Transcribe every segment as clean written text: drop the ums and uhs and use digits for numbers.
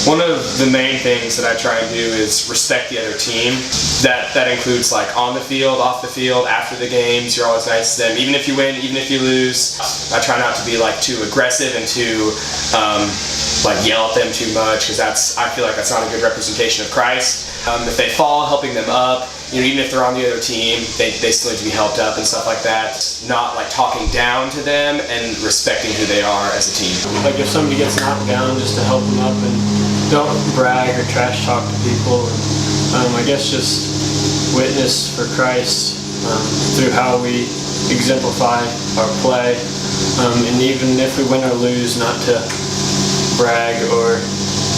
One of the main things that I try and do is respect the other team. That includes like on the field, off the field, after the games. You're always nice to them, even if you win, even if you lose. I try not to be like too aggressive and too like yell at them too much, because I feel like that's not a good representation of Christ. If they fall, helping them up. Even if they're on the other team, they still need to be helped up and stuff like that. Not like talking down to them and respecting who they are as a team. Like if somebody gets knocked down, just to help them up and don't brag or trash talk to people. I guess just witness for Christ through how we exemplify our play. And even if we win or lose, not to brag or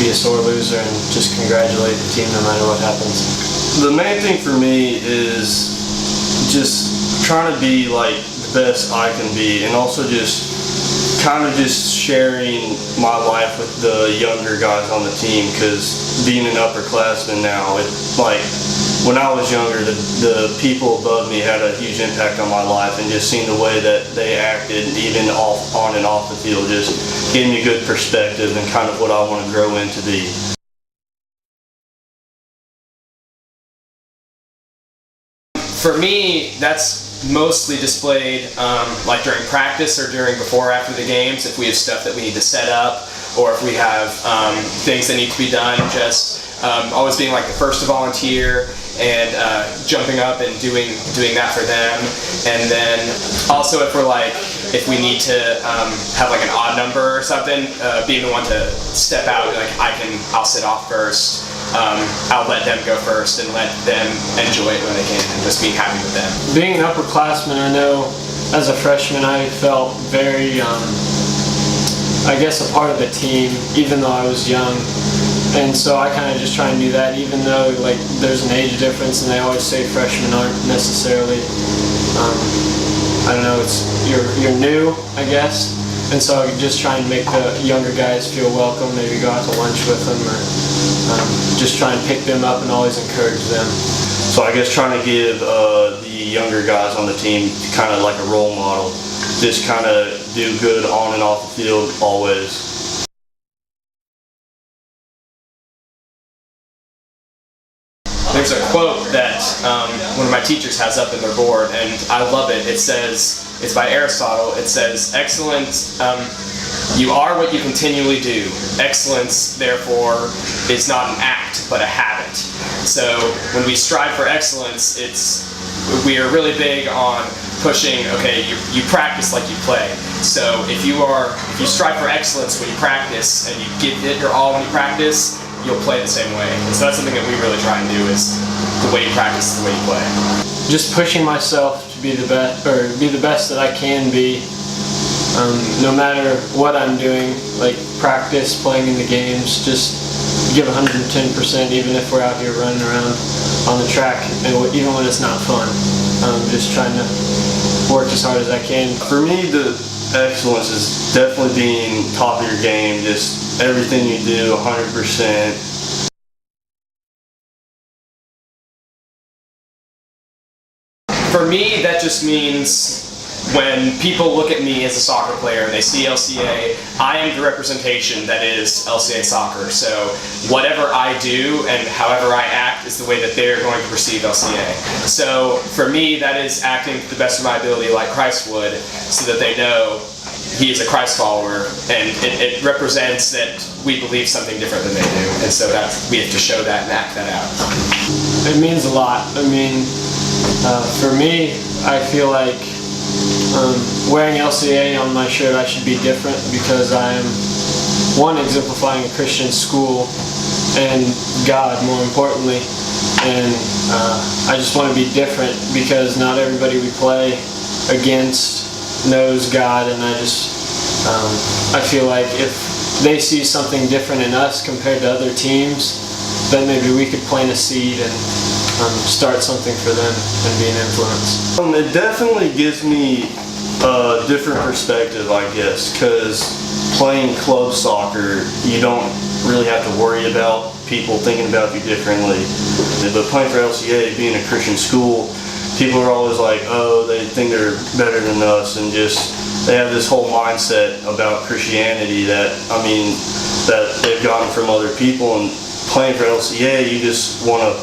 be a sore loser, and just congratulate the team no matter what happens. The main thing for me is just trying to be like the best I can be, and also just kind of just sharing my life with the younger guys on the team, because being an upperclassman now, it's like when I was younger, the people above me had a huge impact on my life, and just seeing the way that they acted, even on and off the field, just gave me a good perspective and kind of what I want to grow into be. For me, that's mostly displayed like during practice or before or after the games, if we have stuff that we need to set up, or if we have things that need to be done. Just always being like the first to volunteer and jumping up and doing that for them. And then also if we need to have like an odd number or something, being the one to step out, like I'll sit off first. I'll let them go first and let them enjoy it when they can, and just being happy with them. Being an upperclassman, I know as a freshman I felt very, I guess, a part of the team, even though I was young. And so I kind of just try and do that, even though like there's an age difference, and they always say freshmen aren't necessarily, I don't know, you're new, I guess. And so I just try and make the younger guys feel welcome, maybe go out to lunch with them, or just try and pick them up and always encourage them. So I guess trying to give the younger guys on the team kind of like a role model. Just kind of do good on and off the field always. There's a quote that one of my teachers has up in their board, and I love it. It says, it's by Aristotle. It says, excellence, you are what you continually do. Excellence, therefore, is not an act, but a habit. So when we strive for excellence, we are really big on pushing, okay, you practice like you play. So if you strive for excellence when you practice, and you give it your all when you practice, you'll play the same way. And so that's something that we really try and do, is the way you practice, the way you play. Just pushing myself to be the best that I can be, no matter what I'm doing, like practice, playing in the games, just give 110%, even if we're out here running around on the track, and even when it's not fun. Just trying to work as hard as I can. For me, the excellence is definitely being top of your game, just everything you do 100%. For me, that just means when people look at me as a soccer player and they see LCA, I am the representation that is LCA soccer. So whatever I do and however I act is the way that they're going to perceive LCA. So for me, that is acting to the best of my ability like Christ would, so that they know he is a Christ follower, and it represents that we believe something different than they do, and so we have to show that and act that out. It means a lot. I mean, for me, I feel like wearing LCA on my shirt, I should be different, because I am, one, exemplifying a Christian school and God, more importantly, and I just want to be different, because not everybody we play against knows God, and I feel like if they see something different in us compared to other teams, then maybe we could plant a seed and start something for them and be an influence. It definitely gives me a different perspective, I guess, because playing club soccer, you don't really have to worry about people thinking about you differently. But playing for LCA, being a Christian school, people are always like, oh, they think they're better than us, and just they have this whole mindset about Christianity that, I mean, that they've gotten from other people. And playing for LCA, you just want to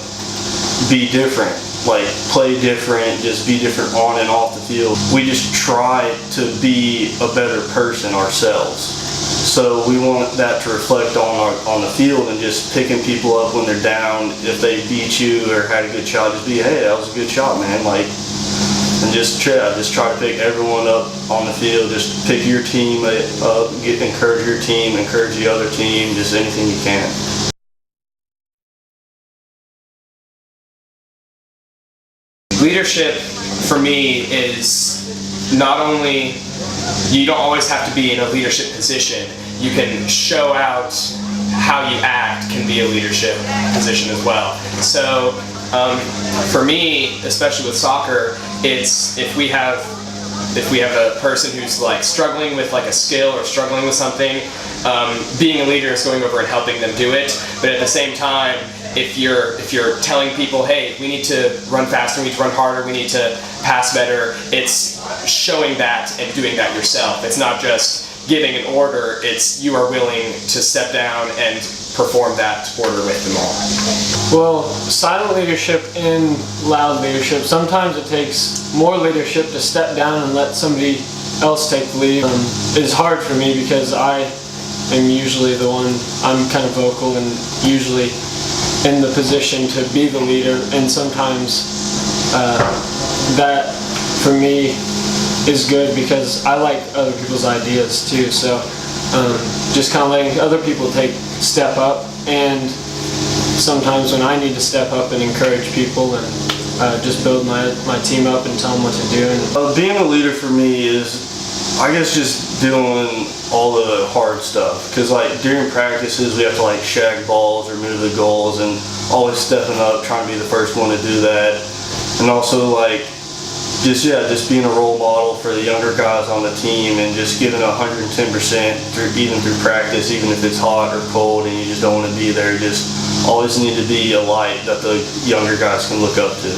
be different, like play different, just be different on and off the field. We just try to be a better person ourselves. So we want that to reflect on the field, and just picking people up when they're down. If they beat you or had a good shot, just be, hey, that was a good shot, man. Like, and just try to pick everyone up on the field. Just pick your team up, encourage your team, encourage the other team, just anything you can. Leadership for me is not only, you don't always have to be in a leadership position. You can show out how you act can be a leadership position as well. So for me, especially with soccer, it's if we have a person who's like struggling with like a skill or struggling with something, being a leader is going over and helping them do it. But at the same time, if you're telling people, hey, we need to run faster, we need to run harder, we need to pass better, it's showing that and doing that yourself. It's not just giving an order, it's you are willing to step down and perform that order with them all. Well, silent leadership and loud leadership, sometimes it takes more leadership to step down and let somebody else take the lead. It's hard for me because I am usually the one, I'm kind of vocal and usually in the position to be the leader, and sometimes that for me is good because I like other people's ideas too. So just kind of letting other people step up, and sometimes when I need to step up and encourage people and just build my team up and tell them what to do. And being a leader for me is, I guess, just doing all the hard stuff, because like during practices we have to like shag balls or move the goals, and always stepping up, trying to be the first one to do that. And also like just being a role model for the younger guys on the team, and just giving 110% even through practice, even if it's hot or cold and you just don't want to be there. You just always need to be a light that the younger guys can look up to.